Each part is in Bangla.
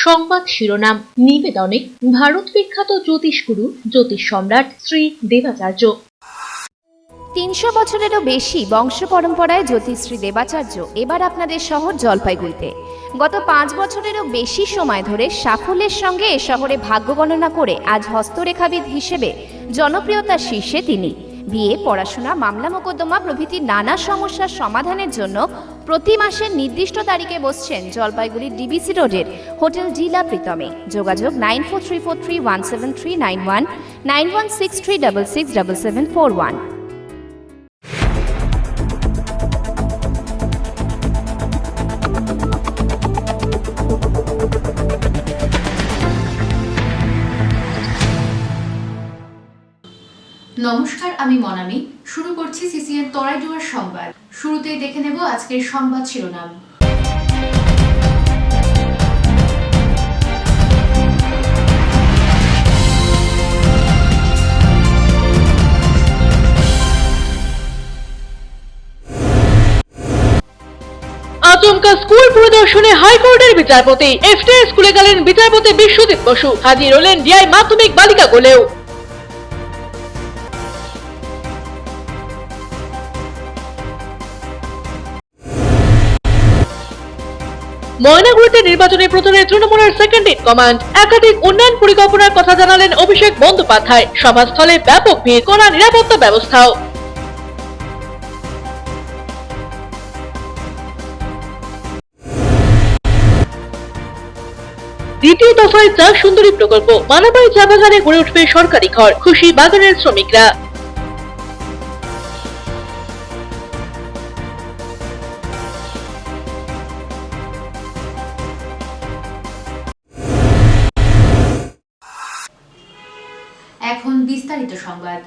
সংবাদ শিরোনাম নিবেদনে ভারত বিখ্যাত জ্যোতিষগুরু জ্যোতিষ সম্রাট শ্রী দেবাচার্য। ৩০০ বছরেরও বেশি বংশ পরম্পরায় জ্যোতিষশ্রী দেবাচার্য এবার আপনাদের শহর জলপাইগুড়িতে। গত ৫ বছরেরও বেশি সময় ধরে সাফল্যের সঙ্গে এ শহরে ভাগ্য গণনা করে আজ হস্তরেখাবিদ হিসেবে জনপ্রিয়তার শীর্ষে তিনি। বিয়ে, পড়াশোনা, মামলা মোকদ্দমা প্রভৃতি নানা সমস্যার সমাধানের জন্য প্রতি মাসের নির্দিষ্ট তারিখে বসছেন জলপাইগুড়ির ডিবিসি রোডের হোটেল ডিলা প্রীতমে। যোগাযোগ 9434317391, 9163667741। নমস্কার, আমি মনামি। শুরু করছি সিসিএন তরাইডুয়ার সংবাদ। শুরুতেই দেখে নেব আজকের সংবাদ শিরোনাম। আচমকা স্কুল পরিদর্শনে হাইকোর্টের বিচারপতি। এফটিআই স্কুলে গেলেন বিচারপতি বিশ্বজিৎ বসু। হাজির হলেন ডিআই মাধ্যমিক বালিকা কোলেও। ময়নাগুড়িতে নির্বাচনী প্রচারে তৃণমূলের সেকেন্ড ইন কমান্ড। একাধিক উন্নয়ন পরিকল্পনার কথা জানালেন অভিষেক বন্দ্যোপাধ্যায়। সভাস্থলে ব্যাপক ভিড়, কড়া নিরাপত্তা ব্যবস্থাও। দ্বিতীয় দফায় চা সুন্দরী প্রকল্প। মানাবাড়ি চা বাগানে গড়ে উঠবে সরকারি ঘর, খুশি বাগানের শ্রমিকরা। এখন বিস্তারিত সংবাদ।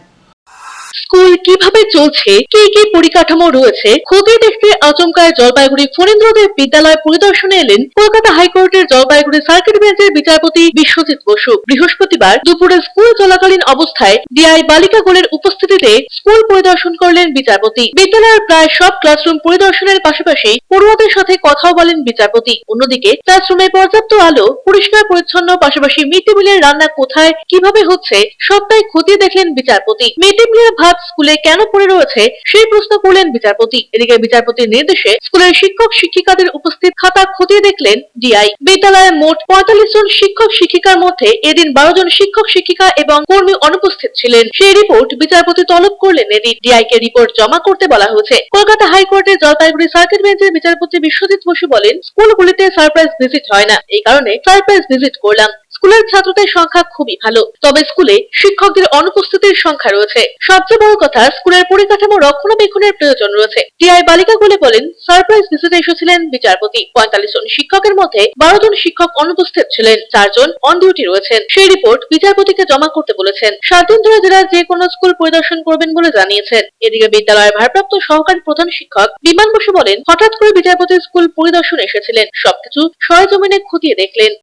স্কুল কিভাবে চলছে, কি কি পরিকাঠামো রয়েছে খতিয়ে দেখতে আচমকায় জলপাইগুড়ি ফণীন্দ্রদেব বিদ্যালয় পরিদর্শনে এলেন কলকাতা হাইকোর্টের জলপাইগুড়ি সার্কিট বেঞ্চের বিচারপতি বিশ্বজিৎ বসু। বৃহস্পতিবার দুপুরে স্কুল চলাকালীন অবস্থায় ডিআই বালিকা কোলের উপস্থিতিতে স্কুল পরিদর্শন করলেন বিচারপতি। বিদ্যালয়ের প্রায় সব ক্লাসরুম পরিদর্শনের পাশাপাশি পড়ুয়াদের সাথে কথাও বলেন বিচারপতি। অন্যদিকে ক্লাসরুমে পর্যাপ্ত আলো, পরিষ্কার পরিচ্ছন্ন, পাশাপাশি মিড ডে মিলের রান্না কোথায় কিভাবে হচ্ছে সবটাই খতিয়ে দেখলেন বিচারপতি। মিড ডে মিলের ভাত স্কুলে কেন পড়ে রয়েছে সেই প্রশ্ন করলেন বিচারপতি। এদিকে বিচারপতির নির্দেশে স্কুলের শিক্ষক শিক্ষিকাদের উপস্থিত খাতা খতিয়ে দেখলেন ডিআই। বিদ্যালয়ে মোট ৪৫ জন শিক্ষক শিক্ষিকার মধ্যে এদিন ১২ জন শিক্ষক শিক্ষিকা এবং কর্মী অনুপস্থিত ছিলেন। সেই রিপোর্ট বিচারপতি তলব করলেন। এদিন ডিআই কে রিপোর্ট জমা করতে বলা হয়েছে। কলকাতা হাইকোর্টের জলপাইগুড়ি সার্কিট বেঞ্চের বিচারপতি বিশ্বজিৎ বসু বলেন, স্কুলগুলিতে সারপ্রাইজ ভিজিট হয় না, এই কারণে সারপ্রাইজ ভিজিট করলাম। স্কুলের ছাত্রদের সংখ্যা খুবই ভালো, তবে স্কুলে শিক্ষকদের অনুপস্থিতির সংখ্যা রয়েছে। সবচেয়ে বড় কথা, স্কুলের পরিকাঠামো রক্ষণাবেক্ষণের প্রয়োজন রয়েছে। টিআই বালিকা কোলে বলেন, সারপ্রাইজ ভিজিটে এসেছিলেন বিচারপতি। ৪৫ জন শিক্ষকের মধ্যে ১২ জন শিক্ষক অনুপস্থিত ছিলেন, ৪ জন অন ডিউটি রয়েছেন। সেই রিপোর্ট বিচারপতিকে জমা করতে বলেছেন। ৭ দিন ধরে জেলার যে কোনো স্কুল পরিদর্শন করবেন বলে জানিয়েছেন। এদিকে বিদ্যালয়ের ভারপ্রাপ্ত সহকারী প্রধান শিক্ষক বিমান বসু বলেন, হঠাৎ করে বিচারপতি স্কুল পরিদর্শনে এসেছিলেন, সবকিছু সরেজমিনে খতিয়ে দেখলেন।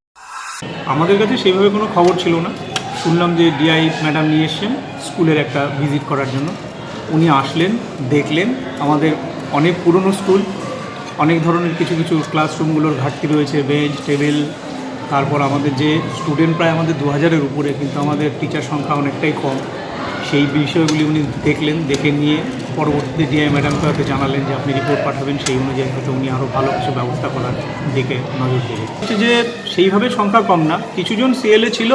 আমাদের কাছে সেইভাবে কোনো খবর ছিল না। শুনলাম যে ডিআই ম্যাডাম নিয়ে এসছেন স্কুলের একটা ভিজিট করার জন্য। উনি আসলেন, দেখলেন আমাদের অনেক পুরনো স্কুল, অনেক ধরনের কিছু কিছু ক্লাসরুমগুলোর ঘাটতি রয়েছে, বেঞ্চ টেবিল। তারপর আমাদের যে স্টুডেন্ট প্রায় আমাদের ২০০০-এর উপরে, কিন্তু আমাদের টিচার সংখ্যা অনেকটাই কম। সেই বিষয়গুলি উনি দেখলেন, দেখে নিয়ে পরবর্তীতে ডিআই ম্যাডামকে হয়তো জানালেন যে আপনি রিপোর্ট পাঠাবেন, সেই অনুযায়ী হয়তো উনি আরও ভালো কিছু ব্যবস্থা করার দিকে নজর দেবেন। হচ্ছে যে সেইভাবে সংখ্যা কম না, কিছুজন সিএলএ ছিল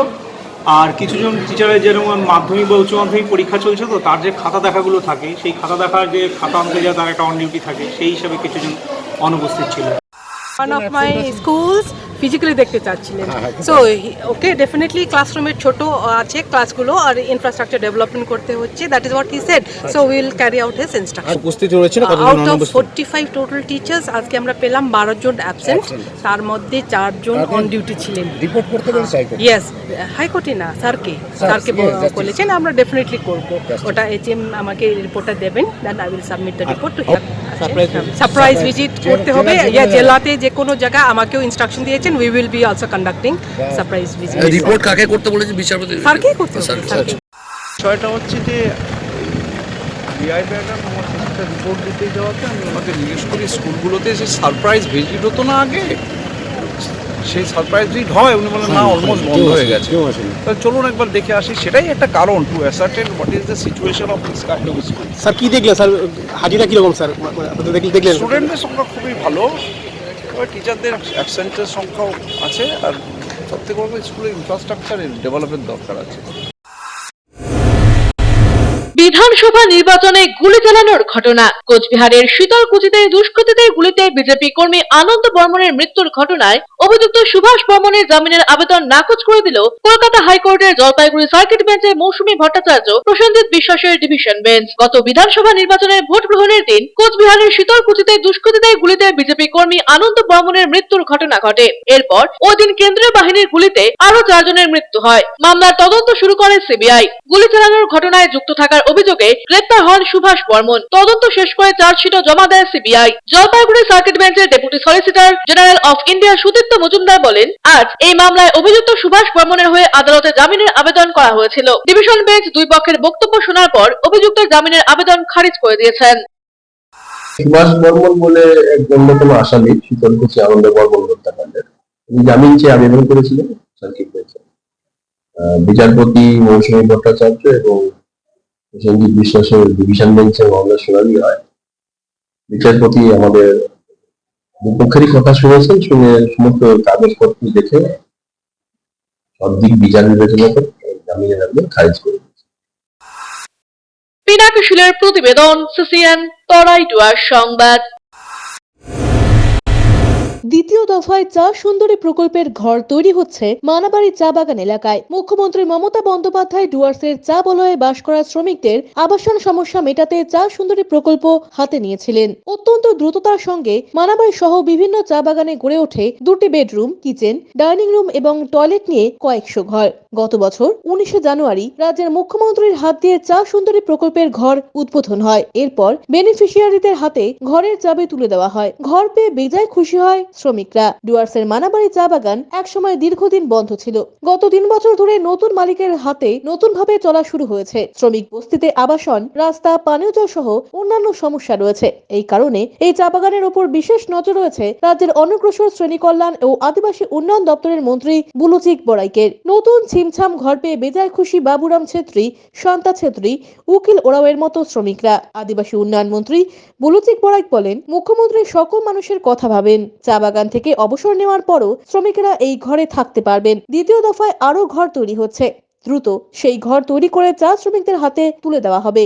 আর কিছুজন টিচারের যেরকম মাধ্যমিক বা উচ্চ মাধ্যমিক পরীক্ষা চলছে, তো তার যে খাতা দেখাগুলো থাকে, সেই খাতা দেখার যে খাতা আনতে যায় তার একটা অন ডিউটি থাকে, সেই হিসাবে কিছুজন অনুপস্থিত ছিল। One of my schools physically দেখতে চাচ্ছিলেন। সো ওকে ডেফিনেটলি ক্লাসরুমের ছোট আছে ক্লাসগুলো আর ইনফ্রাস্ট্রাকচার ডেভেলপমেন্ট করতে হচ্ছে, that is what he said. So will carry out his instruction. উপস্থিত রয়েছেন আউট অফ 45 টোটাল টিচার্স আজকে আমরা পেলাম 12 জন অ্যাবসেন্ট, তার মধ্যে 4 জন অন ডিউটি ছিলেন। রিপোর্ট করতে বলেছে হাইকোর্ট? ইয়েস, হাইকোর্টে না, স্যারকে বলেছেন আমরা ডেফিনেটলি করব। ওটা এইচএম আমাকে রিপোর্টটা দেবেন, then I will submit the report to him. Surprise visit করতে হবে, ইয়া জেলাতে যে কোনো জায়গায় আমাকেও ইনস্ট্রাকশন দিয়েছেন, we will be also conducting surprise visit. Report কাকে করতে বলেছে বিচারপতি? স্যারকে করতে হবে। বিষয়টা হচ্ছে যে ডিআই ম্যাডাম আমার একটা রিপোর্ট দিতে যাওয়াতে আমি ওনাকে জিজ্ঞেস করি স্কুলগুলোতে যে সারপ্রাইজ ভিজিট হতো না আগে, সেই সারপ্রাইজ ভিজিট হয়, উনি বলেন না অলমোস্ট বন্ধ হয়ে গেছে। তো চলুন একবার দেখে আসি, সেটাই একটা কারণ to ascertain what is the situation of this kind of school. Sir কি দেখলেন স্যার, হাজিরা কীরকম স্যার দেখলেন? স্টুডেন্টদের সংখ্যা খুবই ভালো, তবে টিচারদের অ্যাবসেন্টের সংখ্যাও আছে, আর সবথেকে বড় স্কুলের ইনফ্রাস্ট্রাকচারের ডেভেলপমেন্ট দরকার আছে। বিধানসভা নির্বাচনে গুলি চালানোর ঘটনা। কোচবিহারের শীতলকুচিতে দুষ্কৃতীদের গুলিতে বিজেপি কর্মী আনন্দ বর্মনের মৃত্যুর ঘটনায় অভিযুক্ত সুভাষ বর্মনের জামিনের আবেদন নাকচ করে দিল কলকাতা হাইকোর্টের জলপাইগুড়ি সার্কিট বেঞ্চের মৌসুমী ভট্টাচার্য, প্রসেনজিৎ বিশ্বাসের ডিভিশন বেঞ্চ। গত বিধানসভা নির্বাচনের ভোট গ্রহণের দিন কোচবিহারের শীতলকুচিতে দুষ্কৃতীদের গুলিতে বিজেপি কর্মী আনন্দ বর্মনের মৃত্যুর ঘটনা ঘটে। এরপর ওই দিন কেন্দ্রীয় বাহিনীর গুলিতে আরো 4 জনের মৃত্যু হয়। মামলার তদন্ত শুরু করে সিবিআই। গুলি চালানোর ঘটনায় যুক্ত থাকার অভিযোগে গ্রেপ্তার হন সুভাষ বর্মন। তদন্ত শেষ করে চার্জশিটও জমা দেয় সিবিআই। জলপাইগুড়ি সার্কিট বেঞ্চের deputy solicitor general of India Sudipta Majumdar বলেন, আজ এই মামলায় অভিযুক্ত সুভাষ বর্মনের হয়ে আদালতে জামিনের আবেদন করা হয়েছিল। ডিভিশন বেঞ্চ দুই পক্ষের বক্তব্য শোনার পর অভিযুক্ত জামিনের আবেদন খারিজ করে দিয়েছেন। সুভাষ বর্মন বলে এক অন্যতম আসামি শীতলকুচি আনন্দ বর্মন হত্যাকাণ্ডের তিনি জামিন চেয়ে আবেদন করেছিলেন সার্কিট বেঞ্চে। বিচারপতি মৌসুমী ভট্টাচার্য এবং প্রসেনজিৎ বিশ্বাসের ডিভিশন বেঞ্চে মামলার শুনানি হয়। বিচারপতি আমাদের দুপক্ষেরই কথা শুনেছেন, শুনে সমস্ত কাগজপত্র দেখে সব দিক বিচার বিবেচনা করে জামিনের আবেদন খারিজ করে। পিনাকি শিলের প্রতিবেদন, সিসিএন তরাই ডুয়ার সংবাদ। দ্বিতীয় দফায় চা সুন্দরী প্রকল্পের ঘর তৈরি হচ্ছে মানাবাড়ি চা বাগান এলাকায়। মুখ্যমন্ত্রী মমতা বন্দ্যোপাধ্যায় ডুয়ার্সের চা বলয়ে বাস করা শ্রমিকদের আবাসন সমস্যা মেটাতে চা সুন্দরী প্রকল্প হাতে নিয়েছিলেন। অত্যন্ত দ্রুততার সঙ্গে মানাবাড়ি সহ বিভিন্ন চা বাগানে গড়ে ওঠে 2টি বেডরুম, কিচেন, ডাইনিং রুম এবং টয়লেট নিয়ে কয়েকশো ঘর। গত বছর 19শে জানুয়ারি রাজ্যের মুখ্যমন্ত্রীর হাত দিয়ে চা সুন্দরী প্রকল্পের ঘর উদ্বোধন হয়। এরপর বেনিফিশিয়ারিদের হাতে ঘরের চাবি তুলে দেওয়া হয়। ঘর পেয়ে বেজায় খুশি হয় শ্রমিকরা। ডুয়ার্সের মানাবাড়ি চা বাগান একসময় দীর্ঘদিন বন্ধ ছিল। গত 3 বছর ধরে নতুন মালিকের হাতে নতুনভাবে চলা শুরু হয়েছে। শ্রমিক বস্তিতে আবাসন, রাস্তা, পানীয় জল সহ অন্যান্য সমস্যা রয়েছে। এই কারণে এই চা বাগানের উপর বিশেষ নজর রয়েছে রাজ্যের অনগ্রসর শ্রেণী কল্যাণ ও আদিবাসী উন্নয়ন দপ্তরের মন্ত্রী বুলুচিক বড়াইকের। নতুন ছিমছাম ঘর পেয়ে বেজায় খুশি বাবুরাম ছেত্রী, শান্তা ছেত্রী, উকিল ওরাওয়ের মতো শ্রমিকরা। আদিবাসী উন্নয়ন মন্ত্রী বুলুচিক বড়াইক বলেন, মুখ্যমন্ত্রী সকল মানুষের কথা ভাবেন। চা বাগান থেকে অবসর নেওয়ার পরও শ্রমিকেরা এই ঘরে থাকতে পারবেন। দ্বিতীয় দফায় আরো ঘর তৈরি হচ্ছে। দ্রুত সেই ঘর তৈরি করে চা শ্রমিকদের হাতে তুলে দেওয়া হবে।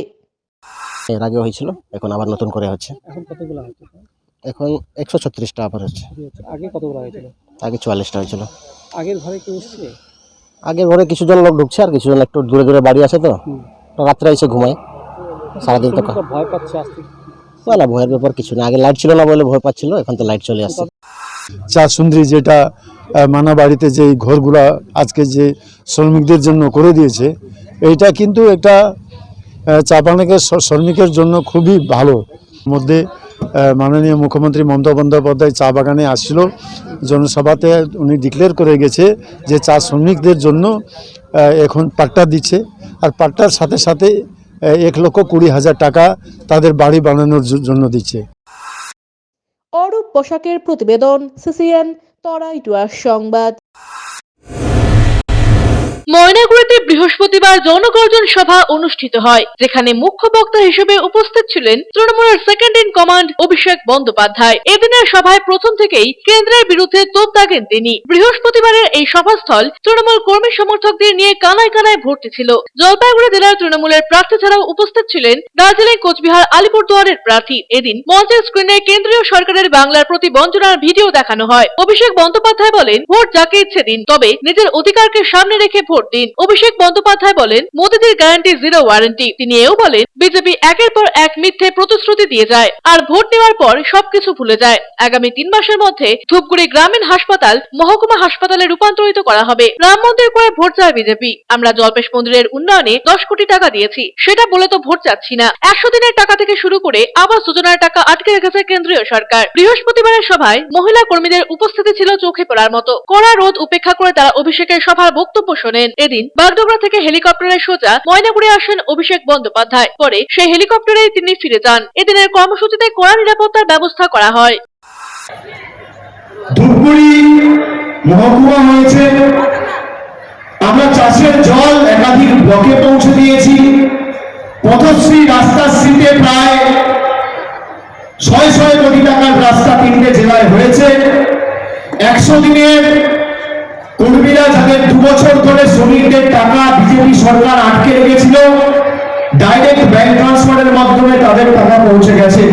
এর আগে হয়েছিল, এখন আবার নতুন করে হচ্ছে। এখন কতগুলো হয়েছে? এখন 136টা আবার হচ্ছে। আগে কতগুলো হয়েছিল? আগে 44টা হয়েছিল। আগের ঘরে কি এসছে? আগের ঘরে কিছুজন লোক ঢুকছে, আর কিছুজন একটু দূরে দূরে বাড়ি আছে, তো রাত্রে এসে ঘুমায়, সারাদিন তো ভয় পাচ্ছে আসতে। না, ভয়ের ব্যাপার কিছু না। আগে লাইট ছিল না বলে ভয় পাচ্ছিল, এখন তো লাইট চলে আসছে। চা সুন্দরী যেটা মানাবাড়িতে যে ঘরগুলা আজকে যে শ্রমিকদের জন্য করে দিয়েছে, এইটা কিন্তু একটা চা বাগানের শ্রমিকের জন্য খুবই ভালো। মধ্যে মাননীয় মুখ্যমন্ত্রী মমতা বন্দ্যোপাধ্যায় চা বাগানে আসছিল, জনসভাতে উনি ডিক্লেয়ার করে গেছে যে চা শ্রমিকদের জন্য এখন পাট্টা দিচ্ছে, আর পাট্টার সাথে সাথে 1,20,000 টাকা তাদের বাড়ি বানানোর জন্য দিচ্ছে। অরূপ পোশাকের প্রতিবেদন, সিসিএন তরাই ডুয়ার্স সংবাদ। ময়নাগুড়িতে বৃহস্পতিবার জনগর্জন সভা অনুষ্ঠিত হয়, যেখানে মুখ্য বক্তা হিসেবে উপস্থিত ছিলেন তৃণমূলের second in command Abhishek Bandyopadhyay. এদিনের সভায় প্রথম থেকেই কেন্দ্রের বিরুদ্ধে তোপ দাগেন তিনি। বৃহস্পতিবারের এই সভাস্থল তৃণমূল কর্মী সমর্থকদের নিয়ে কানায় কানায় ভর্তি ছিল। জলপাইগুড়ি জেলার তৃণমূলের প্রার্থী ছাড়াও উপস্থিত ছিলেন দার্জিলিং, কোচবিহার, আলিপুরদুয়ারের প্রার্থী। এদিন মঞ্চের স্ক্রিনে কেন্দ্রীয় সরকারের বাংলার প্রতি বঞ্চনার ভিডিও দেখানো হয়। অভিষেক বন্দ্যোপাধ্যায় বলেন, ভোট যাকে ইচ্ছে দিন, তবে নিজের অধিকারকে সামনে রেখে ভোট দিন। অভিষেক বন্দ্যোপাধ্যায় বলেন, মোদীজির গ্যারান্টি জিরো ওয়ারেন্টি। তিনি এও বলেন, বিজেপি একের পর এক মিথ্যে প্রতিশ্রুতি দিয়ে যায়, আর ভোট নেওয়ার পর সবকিছু ভুলে যায়। আগামী 3 মাসের মধ্যে ধূপগুড়ি গ্রামীণ হাসপাতাল মহকুমা হাসপাতালে রূপান্তরিত করা হবে। রাম মন্দির করে ভোট চায় বিজেপি। আমরা জল্পেশ মন্দিরের উন্নয়নে 10 কোটি টাকা দিয়েছি, সেটা বলে তো ভোট চাচ্ছি না। 100 দিনের টাকা থেকে শুরু করে আবাস যোজনার টাকা আটকে রেখেছে কেন্দ্রীয় সরকার। বৃহস্পতিবারের সভায় মহিলা কর্মীদের উপস্থিতি ছিল চোখে পড়ার মতো। কড়া রোদ উপেক্ষা করে তারা অভিষেকের সভার বক্তব্য শোনেন। এদিন বাগডোগরা থেকে হেলিকপ্টারে সোজা ময়নাগুড়ি আসেন অভিষেক বন্দ্যোপাধ্যায়। পরে সেই হেলিকপ্টারেই তিনি ফিরে যান। এদিনের কর্মসূচিতে কড়া নিরাপত্তার ব্যবস্থা করা হয়। ধূপগুড়ি মহকুমা হয়েছে। আমরা চাষের জল একাধিক ব্লকে পৌঁছে দিয়েছি। পথশ্রী রাস্তাশ্রীতে প্রায় 600 কোটি টাকার রাস্তা 3টে জেলায় হয়েছে। 100 দিনের কর্মীরা যাদের 2 বছর ধরে শ্রমিকদের টাকা বিজেপি সরকার আটকে রেখেছিল, ডাইরেক্ট ব্যাংক ট্রান্সফারের মাধ্যমে তাদের টাকা পৌঁছে গেছে।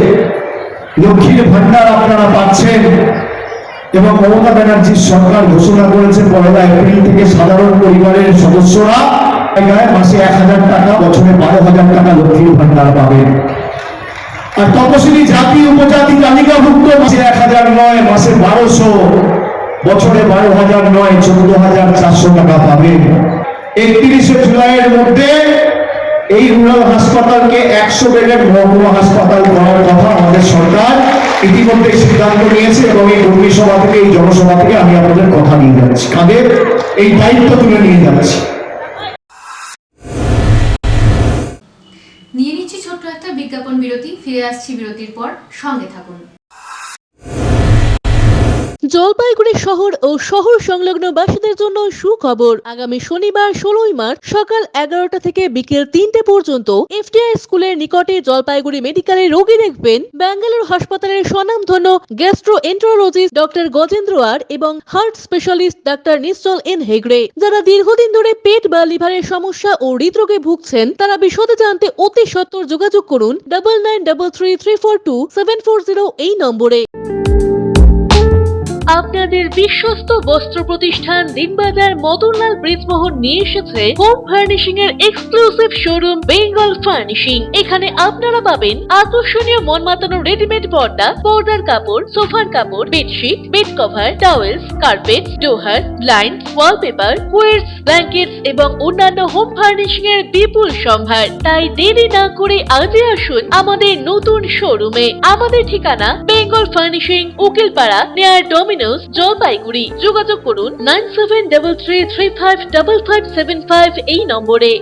লক্ষ্মীর ভান্ডার আপনারা পাচ্ছেন এবং মমতা ব্যানার্জির সরকার ঘোষণা করেছে 1 এপ্রিল থেকে সাধারণ পরিবারের সদস্যরা মাসে 1000 টাকা, বছরে 12,000 টাকা লক্ষ্মীর ভান্ডার পাবেন। আর তপশিলি জাতি উপজাতি তালিকাভুক্ত মাসে 1000 নয়, মাসে 1200, বছরে 12,000 নয়, 14,400 টাকা পাবেন। 31শে জুলাইয়ের মধ্যে এই রুরাল হাসপাতালকে 100 বেডের মহকুমা হাসপাতাল করার কথা আমাদের সরকার ইতিমধ্যে সিদ্ধান্ত নিয়েছে এবং এই কর্মী সভা থেকে, এই জনসভা থেকে আমি আপনাদের কথা নিয়ে যাচ্ছি, কাঁধে এই দায়িত্ব তুলে নিয়ে যাচ্ছি। নিয়ে নিচ্ছি ছোট্ট একটা বিজ্ঞাপন বিরতি, ফিরে আসছি বিরতির পর, সঙ্গে থাকুন। জলপাইগুড়ি শহর ও শহর সংলগ্ন বাসীদের জন্য সুখবর। আগামী শনিবার 16ই মার্চ সকাল 11টা থেকে বিকেল 3টে পর্যন্ত এফটিআই স্কুলের নিকটে জলপাইগুড়ি মেডিকেলে রোগী দেখবেন ব্যাঙ্গালোর হাসপাতালের স্বনামধন্য গ্যাস্ট্রোএন্টারোলজিস্ট ডক্টর গজেন্দ্র আর এবং হার্ট স্পেশালিস্ট ডক্টর নিশ্চল এন হেগড়ে। যারা দীর্ঘদিন ধরে পেট বা লিভারের সমস্যা ও হৃদরোগে ভুগছেন তারা বিশদে জানতে অতি সত্বর যোগাযোগ করুন 9933342740 এই নম্বরে। আপনাদের বিশ্বস্ত বস্ত্র প্রতিষ্ঠান দিনবাজার মদনলাল ব্রিজমোহন নিয়ে এসেছে হোম ফার্নিশিং এর এক্সক্লুসিভ শোরুম বেঙ্গল ফার্নিশিং। এখানে আপনারা পাবেন আকর্ষণীয় মন মাতানো রেডিমেড পর্দা, পর্দার কাপড়, সোফার কাপড়, bedsheet, bed cover, towels, carpet, ডোহার, ব্লাইন্ড, ওয়ালপেপার, কোয়ার্টজ, ব্ল্যাঙ্কেটস এবং অন্যান্য হোম ফার্নিশিং এর বিপুল সম্ভার। তাই দেরি না করে আজই আসুন আমাদের নতুন শোরুমে। আমাদের ঠিকানা Bengal furnishing, Ukilpara, near Domino's, Jalpaiguri. যোগাযোগ করুন 9733355575 এই নম্বরে।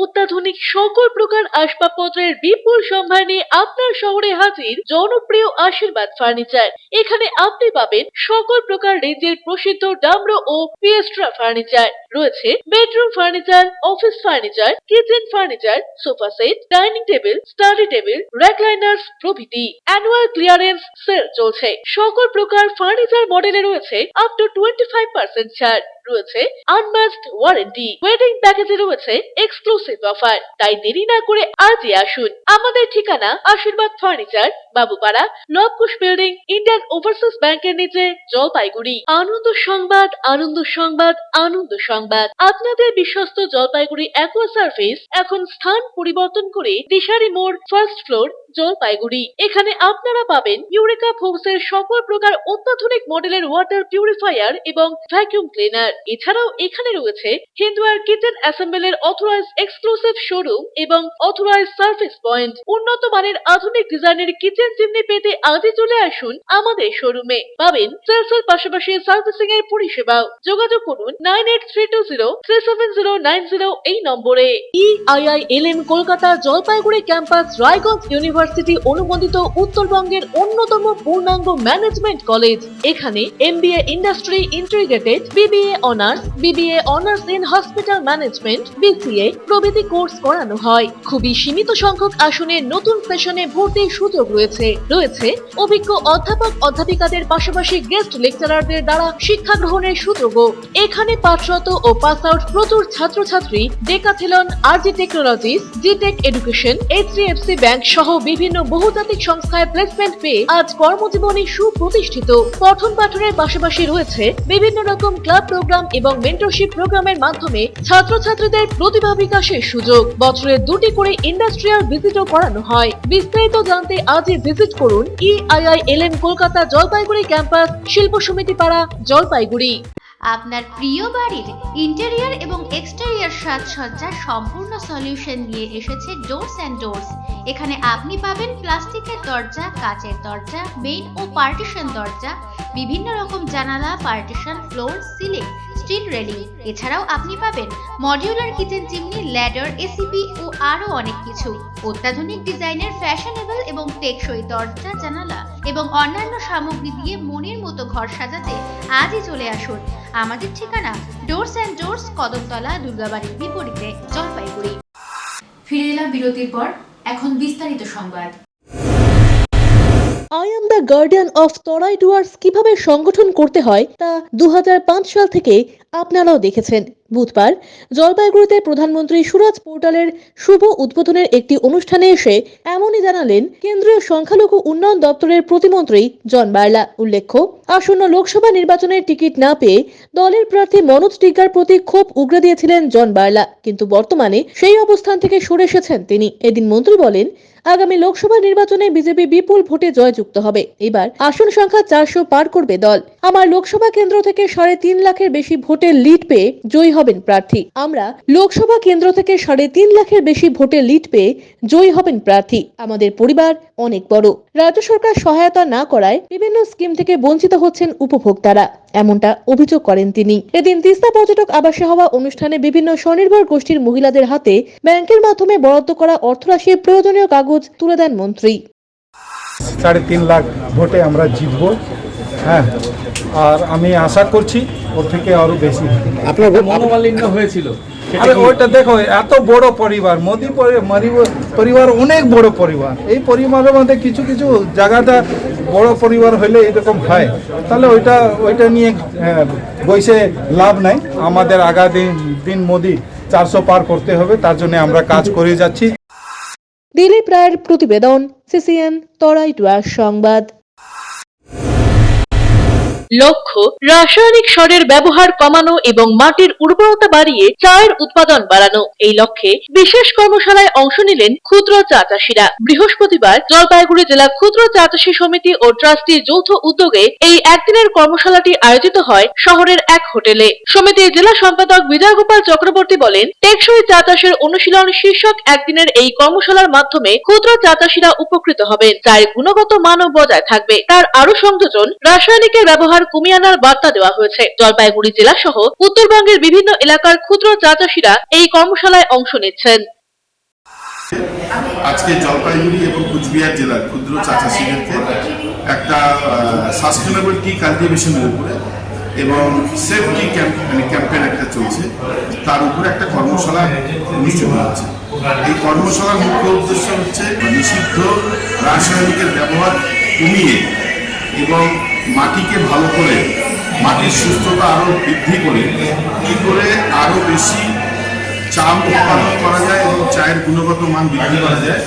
অত্যাধুনিক সকল প্রকার আসবাবপত্রের বিপুল সম্ভার নিয়ে আপনার শহরে হাজির জনপ্রিয় আশীর্বাদ ফার্নিচার। এখানে আপনি পাবেন সকল প্রকার রেঞ্জের প্রসিদ্ধ ডামরো ও পিয়েস্ট্রা ফার্নিচার। রয়েছে bedroom furniture, office furniture, kitchen furniture, sofa set, dining table, study table, recliners প্রভৃতি। অ্যানুয়াল ক্লিয়ারেন্স সেল চলছে। সকল প্রকার ফার্নিচার মডেলে রয়েছে আপ টু 25% ছাড়। রয়েছে আনম্যাচড ওয়ারেন্টি। ওয়েডিং প্যাকেজে রয়েছে এক্সক্লুসিভ অফার। তাই দেরি না করে আজই আসুন। আমাদের ঠিকানা Ashirbad furniture, Babupara, Labkush building, Indian overseas ব্যাংকের নিচে, জলপাইগুড়ি। আনন্দ সংবাদ, আনন্দ সংবাদ, আনন্দ সংবাদ। আপনাদের বিশ্বস্ত জলপাইগুড়ি অ্যাকোয়া সার্ভিস এখন স্থান পরিবর্তন করে দিশারি মোড়, ফার্স্ট ফ্লোর, জলপাইগুড়ি। এখানে আপনারা পাবেন ইউরেকা ফোর্সের সকল প্রকার অত্যাধুনিক মডেলের ওয়াটার পিউরিফায়ার এবং ভ্যাকুয়াম ক্লিনার। এছাড়াও এখানে রয়েছে Hindware kitchen অ্যাসেম্বলের authorize exclusive showroom এবং অথরাইজ সার্ভিস পয়েন্ট। উন্নত মানের আধুনিক ডিজাইনের কিচেন চিমনি পেতে আজই চলে আসুন আমাদের শোরুমে। পাবেন সেলসের পাশাপাশি সার্ভিসিং এর পরিষেবাও। যোগাযোগ করুন 9832037090 এই নম্বরে। EIILM Kolkata Jalpaiguri campus Raiganj university অনুমোদিত উত্তরবঙ্গের অন্যতম পূর্ণাঙ্গ ম্যানেজমেন্ট কলেজ। এখানে MBA industry integrated, BBA honours, BBA honours in hospital management, BCA প্রভৃতি কোর্স করানো হয়। খুবই সীমিত সংখ্যক আসনে নতুন সেশনে ভর্তির সুযোগ রয়েছে। রয়েছে অভিজ্ঞ অধ্যাপক অধ্যাপিকাদের পাশাপাশি গেস্ট লেকচারারদের দ্বারা শিক্ষা গ্রহণের সুযোগও। এখানে পাঠরত ও পাস আউট প্রচুর ছাত্রছাত্রী ডেকাথেলন, RG টেকনোলজিস, জিটেক এডুকেশন, HDFC ব্যাংক সহ বিভিন্ন বহুজাতিক সংস্থায় প্লেসমেন্ট পেয়ে আজ কর্মজীবনে সুপ্রতিষ্ঠিত। পঠন পাঠনের পাশাপাশি রয়েছে বিভিন্ন রকম ক্লাব প্রোগ্রাম এবং মেন্টরশিপ প্রোগ্রামের মাধ্যমে ছাত্রছাত্রীদের প্রতিভা বিকাশের সুযোগ। বছরে 2টি করে ইন্ডাস্ট্রিয়াল ভিজিটও করানো হয়। বিস্তারিত জানতে আজই ভিজিট করুন EIILM কলকাতা জলপাইগুড়ি ক্যাম্পাস, শিল্প সমিতি পাড়া, জলপাইগুড়ি। আপনার প্রিয় বাড়ির ইন্টেরিয়র এবং এক্সটেরিয়র সাজসজ্জার সম্পূর্ণ সলিউশন নিয়ে এসেছে ডোরস অ্যান্ড ডোরস। এখানে আপনি পাবেন প্লাস্টিকের দরজা, কাচের দরজা, মেইন ও পার্টিশন দরজা, বিভিন্ন রকম জানালা, partition, floor, ceiling, steel railing. এছাড়াও আপনি পাবেন modular kitchen chimney, ladder, ACP ও আরো অনেক কিছু। অত্যাধুনিক ডিজাইনের ফ্যাশনেবল এবং টেকসই দরজা, জানালা এবং অন্যান্য সামগ্রী দিয়ে মনের মতো ঘর সাজাতে আজই চলে আসুন। আমাদের ঠিকানা ডোরস অ্যান্ড ডোরস, কদমতলা, দুর্গাবাড়ির বিপরীতে, জলপাইগুড়ি। ফিরে এলাম বিরতির পর, এখন বিস্তারিত সংবাদ। I am the guardian of Terai Dooars কিভাবে সংগঠন করতে হয় তা 2005 সাল থেকে আপনারাও দেখেছেন। বুধবার জলপাইগুড়িতে প্রধানমন্ত্রী সুরাজ পোর্টালের শুভ উদ্বোধনের একটি অনুষ্ঠানে এসে এমনই জানালেন কেন্দ্রীয় সংখ্যালঘু উন্নয়ন দপ্তরের প্রতিমন্ত্রী জন বার্লা। উল্লেখ্য, আসন্ন লোকসভা নির্বাচনের টিকিট না পেয়ে দলের প্রার্থী মনোজ টিগ্গার প্রতি ক্ষোভ উগরে দিয়েছিলেন জন বার্লা, কিন্তু বর্তমানে সেই অবস্থান থেকে সরে এসেছেন তিনি। এদিন মন্ত্রী বলেন, আগামী লোকসভা নির্বাচনে বিজেপি বিপুল ভোটে জয়যুক্ত হবে। এবার আসন সংখ্যা 400 পার করবে দল। আমার লোকসভা কেন্দ্র থেকে 3.5 লাখের বেশি ভোটের লিড পেয়ে জয়ী হবেন প্রার্থী। আমরা লোকসভা কেন্দ্র থেকে 3.5 লাখের বেশি ভোটের লিড পেয়ে জয়ী হবেন প্রার্থী। আমাদের পরিবার অনেক বড়। রাজ্য সরকার সহায়তা না করায় বিভিন্ন স্কিম থেকে বঞ্চিত হচ্ছেন উপভোক্তারা, এমনটা অভিযোগ করেন তিনি। এদিন তিস্তা পর্যটক আবাসে হওয়া অনুষ্ঠানে বিভিন্ন স্বনির্ভর গোষ্ঠীর মহিলাদের হাতে ব্যাংকের মাধ্যমে বরাদ্দ করা অর্থরাশির প্রয়োজনীয় কাগজ তুলে দেন মন্ত্রী। 3.5 লাখ ভোটে আমরা জিতব, হ্যাঁ, আর আমি আশা করছি ওর থেকে আরো বেশি। আপনার মনোমালিন্য হয়েছিল? আরে ওইটা দেখো, এত বড় পরিবার, মোদী পরিবার অনেক বড় পরিবার। এই পরিবারের মধ্যে কিছু কিছু জায়গাটা বড় পরিবার হলে এরকম হয়, তাহলে ওইটা নিয়ে বসে লাভ নাই। আমাদের আগামী দিন মোদী 400 পার করতে হবে, তার জন্য আমরা কাজ করে যাচ্ছি। দিলীপ রায়ের প্রতিবেদন, সিসিএন তরাই ডুয়ার্স সংবাদ। লক্ষ্য, রাসায়নিক সারের ব্যবহার কমানো এবং মাটির উর্বরতা বাড়িয়ে চায়ের উৎপাদন বাড়ানো। এই লক্ষ্যে বিশেষ কর্মশালায় অংশ নিলেন ক্ষুদ্র চা চাষীরা। বৃহস্পতিবার জলপাইগুড়ি জেলা ক্ষুদ্র চা চাষী সমিতি ও ট্রাস্টির যৌথ উদ্যোগে এই একদিনের কর্মশালাটি আয়োজিত হয় শহরের এক হোটেলে। সমিতির জেলা সম্পাদক বিজয় গোপাল চক্রবর্তী বলেন, টেকসই চা চাষের অনুশীলন শীর্ষক একদিনের এই কর্মশালার মাধ্যমে ক্ষুদ্র চা চাষীরা উপকৃত হবেন। চায়ের গুণগত মানও বজায় থাকবে। তার আরো সংযোজন, রাসায়নিকের ব্যবহার কমিয়ে আনার বার্তা দেওয়া হয়েছে। জলপাইগুড়ি জেলা সহ উত্তরবঙ্গের বিভিন্ন এলাকার ক্ষুদ্র চা চাষীরা এই কর্মশালায় অংশ নিচ্ছেন। আজকে জলপাইগুড়ি এবং কুচবিহার জেলার ক্ষুদ্র চা চাষীদেরকে একটা সাস্টেনেবল টি কালটিভেশনের উপরে এবং সেফ টি ক্যাম্পেইন একটা চলছে, তার উপরে একটা কর্মশালা অনুষ্ঠিত হচ্ছে। এই কর্মশালার মুখ্য উদ্দেশ্য হচ্ছে নিষিদ্ধ রাসায়নিকের ব্যবহার কমিয়ে এবং মাটিকে ভালো করে, মাটির সুস্থতা আরো বৃদ্ধি করে কি করে আরো বেশি চা উৎপাদন করা যায় এবং চায়ের গুণগত মান বৃদ্ধি করা যায়,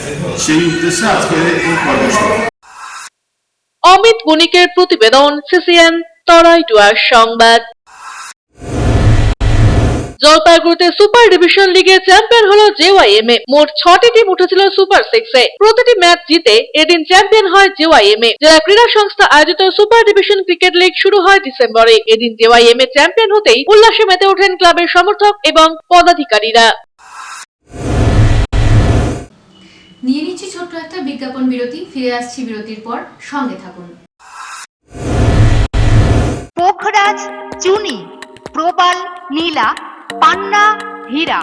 সেই উদ্দেশ্যে আজকে এই কর্মশালা। অমিত বণিকের প্রতিবেদন, সিসিএন তরাই ডুয়ার্স সংবাদ। জলপাইগুড়িতে সুপার ডিভিশন লিগে চ্যাম্পিয়ন হলো জেওয়াইএমএ। মোট 6টি টিম উঠেছিল সুপার 6-এ। প্রতিটি ম্যাচ জিতে এদিন চ্যাম্পিয়ন হয় জেওয়াইএমএ। জেলা ক্রীড়া সংস্থা আয়োজিত সুপার ডিভিশন ক্রিকেট লিগ শুরু হয় ডিসেম্বরে। এদিন জেওয়াইএমএ চ্যাম্পিয়ন হতেই উল্লাসে মেতে ওঠেন ক্লাবের সমর্থক এবং পদাধিকারীরা। নিয়ে নিচ্ছি ছোট্ট একটা বিজ্ঞাপন বিরতি। ফিরে আসছি বিরতির পর, সঙ্গে থাকুন। পোখরাজ, চুনি, প্রবাল, নীলা, পান্না, হীরা,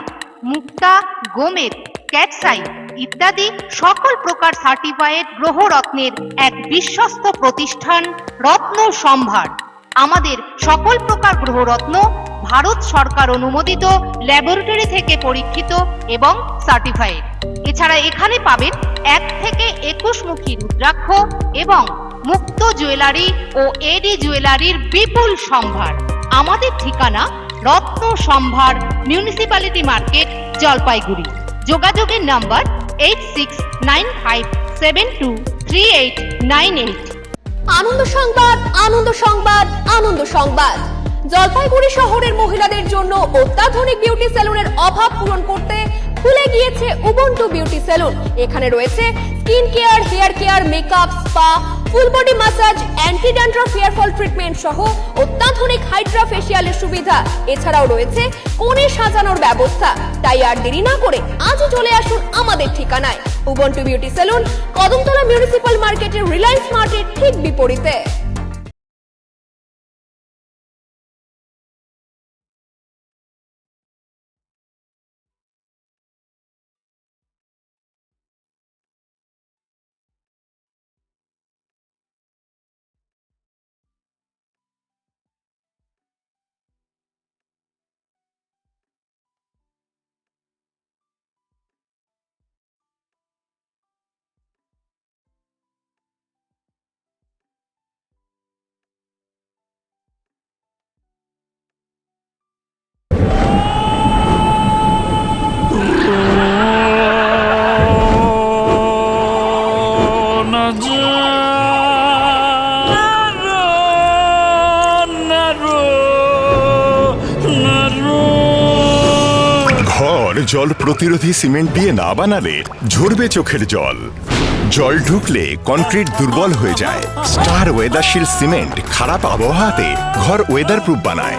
মুক্তা, গোমেদ, ক্যাটসাই ইত্যাদি সকল প্রকার সার্টিফাইড গ্রহরত্নের এক বিশ্বস্ত প্রতিষ্ঠান রত্ন সম্ভার। আমাদের সকল প্রকার গ্রহরত্ন ভারত সরকার অনুমোদিত ল্যাবরেটরি থেকে পরীক্ষিত এবং সার্টিফাইড। এছাড়া এখানে পাবেন 1 থেকে 21 মুখী রুদ্রাক্ষ এবং মুক্ত জুয়েলারি ও এডি জুয়েলারির বিপুল সম্ভার। আমাদের ঠিকানা রত্ন সম্ভার, মিউনিসিপ্যালিটি মার্কেট, জলপাইগুড়ি। যোগাযোগের নাম্বার 8695723898। আনন্দ সংবাদ, আনন্দ সংবাদ, আনন্দ সংবাদ। জলপাইগুড়ি শহরের মহিলাদের জন্য অত্যাধুনিক বিউটি সেলুনের অভাব পূরণ করতে খুলে গিয়েছে উবুন্টু বিউটি সেলুন। এখানে রয়েছে skin care, hair care, makeup, spa, full body massage, anti dandruff hair fall treatment সহ অত্যাধুনিক হাইড্রা ফেসিয়ালের সুবিধা। এছাড়াও রয়েছে কোণে সাজানোর ব্যবস্থা। তাই আর দেরি না করে আজই চলে আসুন আমাদের ঠিকানায়। Ubuntu beauty salon, Kadamtala municipal মার্কেটের রিলায়েন্স মার্কেট ঠিক বিপরীতে। জল প্রতিরোধী সিমেন্ট দিয়ে না বানালে ঝরবে চোখের জল। জল ঢুকলে কংক্রিট দুর্বল হয়ে যায়। স্টার ওয়েদারশিল সিমেন্ট খারাপ আবহাওয়াতে ঘর ওয়েদার প্রুফ বানায়।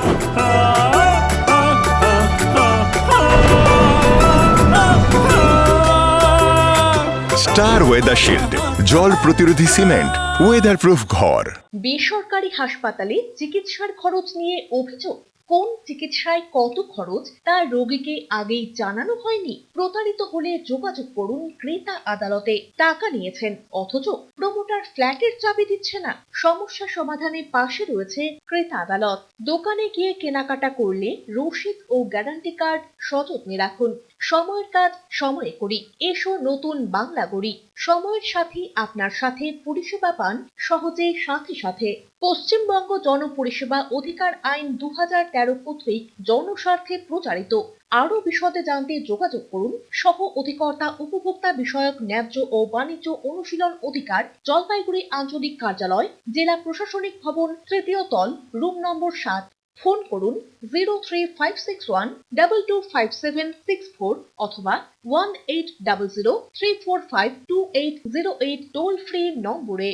স্টার ওয়েদারশিল্ড, জল প্রতিরোধী সিমেন্ট, ওয়েদার প্রুফ ঘর। বেসরকারি হাসপাতালে চিকিৎসার খরচ নিয়ে অভিযোগ। কোন চিকিৎসায় কত খরচ তা রোগীকে আগেই জানানো হয়নি। প্রতারিত হলে যোগাযোগ করুন ক্রেতা আদালতে। টাকা নিয়েছেন অথচ প্রমোটার ফ্ল্যাটের চাবি দিচ্ছে না। সমস্যা সমাধানে পাশে রয়েছে ক্রেতা আদালত। দোকানে গিয়ে কেনাকাটা করলে রসিদ ও গ্যারান্টি কার্ড সযত্নে রাখুন। সময়ের কাজ সময়ে করি, এসো নতুন বাংলা গড়ি। সময়ের সাথে আপনার সাথে পরিষেবা পান সহজে সাথে সাথে। পশ্চিমবঙ্গ জনপরিষেবা অধিকার আইন 2013 কর্তৃক জনস্বার্থে প্রচারিত। আরো বিশদে জানতে যোগাযোগ করুন সহ অধিকর্তা উপভোক্তা বিষয়ক ন্যায্য ও বাণিজ্য অনুশীলন অধিকার, জলপাইগুড়ি আঞ্চলিক কার্যালয়, জেলা প্রশাসনিক ভবন, তৃতীয় তল, রুম নম্বর 7। ফোন করুন 03561225764 অথবা 1800345280 টোল ফ্রি নম্বরে।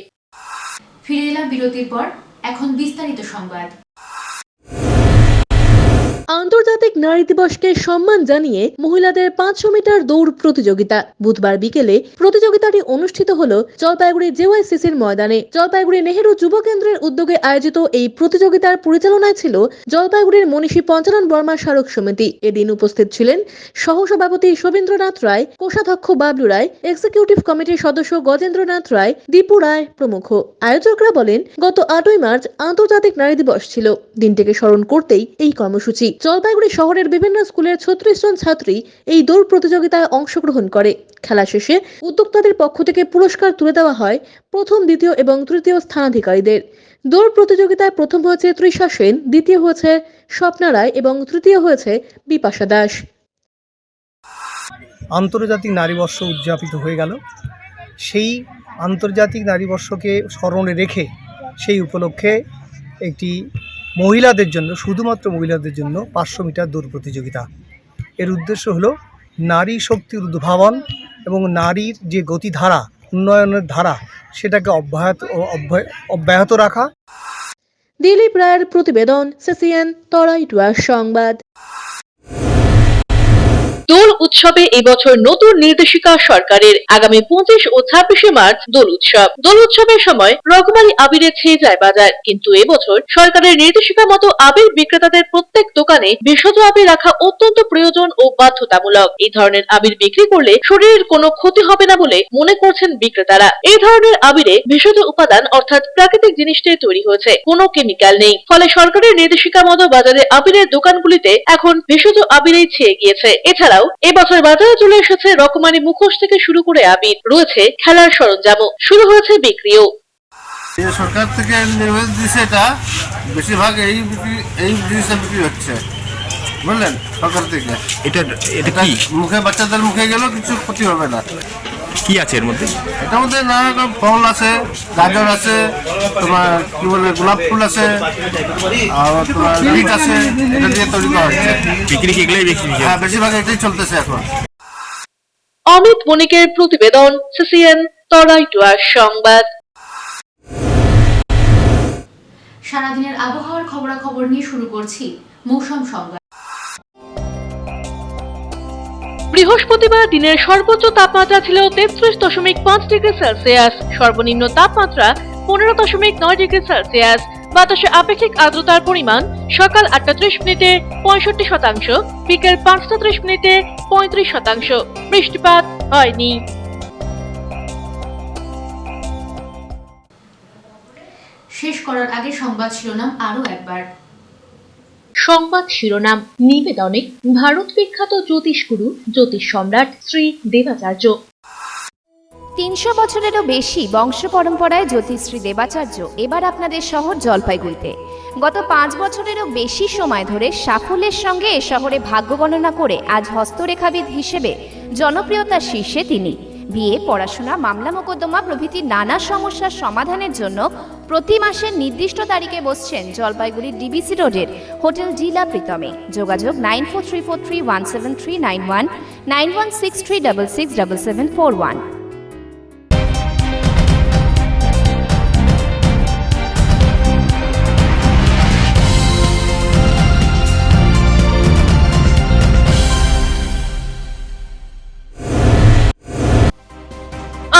ফিরে এলাম বিরতির পর, এখন বিস্তারিত সংবাদ। আন্তর্জাতিক নারী দিবসকে সম্মান জানিয়ে মহিলাদের 500 মিটার দৌড় প্রতিযোগিতা বুধবার বিকেলে প্রতিযোগিতাটি অনুষ্ঠিত হলো জলপাইগুড়ি জেওয়াইসিসির ময়দানে। জলপাইগুড়ি নেহেরু যুব কেন্দ্রের উদ্যোগে আয়োজিত এই প্রতিযোগিতার পরিচালনায় ছিল জলপাইগুড়ির মনীষী পঞ্চানন বর্মা স্মারক সমিতি। এদিন উপস্থিত ছিলেন সহসভাপতি শোভেন্দ্রনাথ রায়, কোষাধ্যক্ষ বাবলু রায়, এক্সিকিউটিভ কমিটির সদস্য গজেন্দ্রনাথ রায়, দীপু রায় প্রমুখ। আয়োজকরা বলেন, গত 8ই মার্চ আন্তর্জাতিক নারী দিবস ছিল। দিনটিকে স্মরণ করতেই এই কর্মসূচি। জলপাইগুড়ি শহরের বিভিন্ন স্কুলের 36 জন ছাত্রী এই দৌড় প্রতিযোগিতায় অংশগ্রহণ করে। খেলা শেষে উদ্যোক্তাদের পক্ষ থেকে পুরস্কার তুলে দেওয়া হয় প্রথম, দ্বিতীয় এবং তৃতীয় স্থানাধিকারীদের। দৌড় প্রতিযোগিতায় প্রথম হয়েছে তৃষা সেন, দ্বিতীয় হয়েছে স্বপ্না রায় এবং তৃতীয় হয়েছে বিপাশা দাস। আন্তর্জাতিক নারী বর্ষ উদযাপিত হয়ে গেল। সেই আন্তর্জাতিক নারী বর্ষকে স্মরণে রেখে সেই উপলক্ষে একটি মহিলাদের জন্য, শুধুমাত্র মহিলাদের জন্য 500 মিটার দৌড় প্রতিযোগিতা। এর উদ্দেশ্য হলো নারী শক্তির উদ্ভাবন এবং নারীর যে গতিধারা, উন্নয়নের ধারা, সেটাকে অব্যাহত রাখা। দিলীপ রায়ের প্রতিবেদন, সিসিএন তরাইটুয়া সংবাদ। দোল উৎসবে এবছর নতুন নির্দেশিকা সরকারের। আগামী 25 ও 26 মার্চ দোল উৎসব। দোল উৎসবের সময় রকমারি আবিরে ছেয়ে যায় বাজার, কিন্তু এবছর সরকারের নির্দেশিকা মতো আবির বিক্রেতাদের প্রত্যেক দোকানে ভেষজ আবির রাখা অত্যন্ত প্রয়োজন ও বাধ্যতামূলক। এই ধরনের আবির বিক্রি করলে শরীরের কোনো ক্ষতি হবে না বলে মনে করছেন বিক্রেতারা। এই ধরনের আবিরে ভেষজ উপাদান অর্থাৎ প্রাকৃতিক জিনিসটাই তৈরি হয়েছে, কোনো কেমিক্যাল নেই। ফলে সরকারের নির্দেশিকা মতো বাজারে আবিরের দোকানগুলিতে এখন ভেষজ আবিরেই ছেয়ে গিয়েছে। এছাড়াও এবছর বাজারে চলে এসেছে রকমারি মুখোশ থেকে শুরু করে আবির, রয়েছে খেলার সরঞ্জামও, শুরু হয়েছে বিক্রিও। সরকার থেকে নির্দেশ দিয়েছে, এটা বেশিরভাগ এই জিনিসটা বিক্রি হচ্ছে, বুঝলেন, সরকার থেকে। এটা কি মুখে, বাচ্চাদের মুখে গেলেও কিছু ক্ষতি হবে না। কি আছে এর মধ্যে? এটার মধ্যে নানা রকম ফল আছে, গাজর আছে, তোমার কি বলে গোলাপ ফুল আছে, আর তোমার বিট আছে। এটা দিয়ে তৈরি করা হচ্ছে। বিক্রি কি এগুলোই বেশি? হ্যাঁ, বেশিরভাগ এটাই চলতেছে এখন। অমিত বণিকের প্রতিবেদন, সিসিএন তরাইটুয়া সংবাদ। সারাদিনের আবহাওয়ার খবরাখবর নিয়ে শুরু করছি মৌসুম সংবাদ। বৃহস্পতিবার দিনের সর্বোচ্চ তাপমাত্রা ছিল 33.5 ডিগ্রি সেলসিয়াস, সর্বনিম্ন তাপমাত্রা 15.9 ডিগ্রি সেলসিয়াস। বাতাসে আপেক্ষিক আর্দ্রতার পরিমাণ সকাল 8টা 30 মিনিটে 65%, বিকেল 5টা 30 মিনিটে 35%। বৃষ্টিপাত হয়নি। শেষ করার আগে সংবাদ শিরোনাম আরো একবার। সংবাদ শিরোনাম নিবেদনে ভারত বিখ্যাত জ্যোতিষগুরু জ্যোতিষ সম্রাট শ্রী দেবাচার্য। 300 বছরেরও বেশি বংশ পরম্পরায় জ্যোতিশ্রী দেবাচার্য এবার আপনাদের শহর জলপাইগুড়িতে। গত 5 বছরেরও বেশি সময় ধরে সাফল্যের সঙ্গে এ শহরে ভাগ্য গণনা করে আজ হস্তরেখাবিদ হিসেবে জনপ্রিয়তার শীর্ষে তিনি। বিয়ে, পড়াশোনা, মামলা মোকদ্দমা প্রভৃতি নানা সমস্যার সমাধানের জন্য প্রতি মাসের নির্দিষ্ট তারিখে বসছেন জলপাইগুড়ি ডিবিসি রোডের হোটেল ডিলা প্রীতমে। যোগাযোগ 9434317391, 9163667741।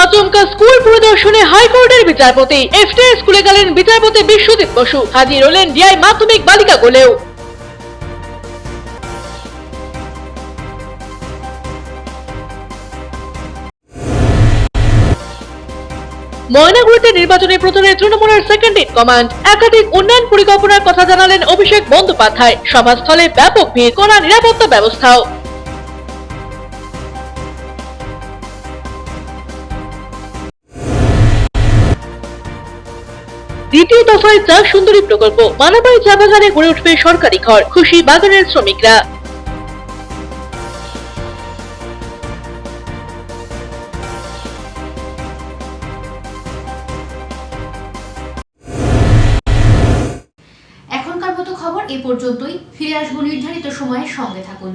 আচমকা স্কুল পরিদর্শনে হাইকোর্টের বিচারপতি। এফটিআই স্কুলে গেলেন বিচারপতি বিশ্বজিৎ বসু, হাজির হলেন ডিআই মাধ্যমিক বালিকা কোলেও। ময়নাগুড়িতে নির্বাচনী প্রচারে তৃণমূলের সেকেন্ড ইন কমান্ড। একাধিক উন্নয়ন পরিকল্পনার কথা জানালেন অভিষেক বন্দ্যোপাধ্যায়। সভাস্থলে ব্যাপক ভিড়, কড়া নিরাপত্তা ব্যবস্থাও। দ্বিতীয় দফায় চা সুন্দরী প্রকল্প। মানাবাড়ি চা বাগানে গড়ে উঠবে সরকারি ঘর, খুশি বাগানের শ্রমিকরা। এখনকার মতো খবর এ পর্যন্তই। ফিরে আসবো নির্ধারিত সময়ের সঙ্গে থাকুন।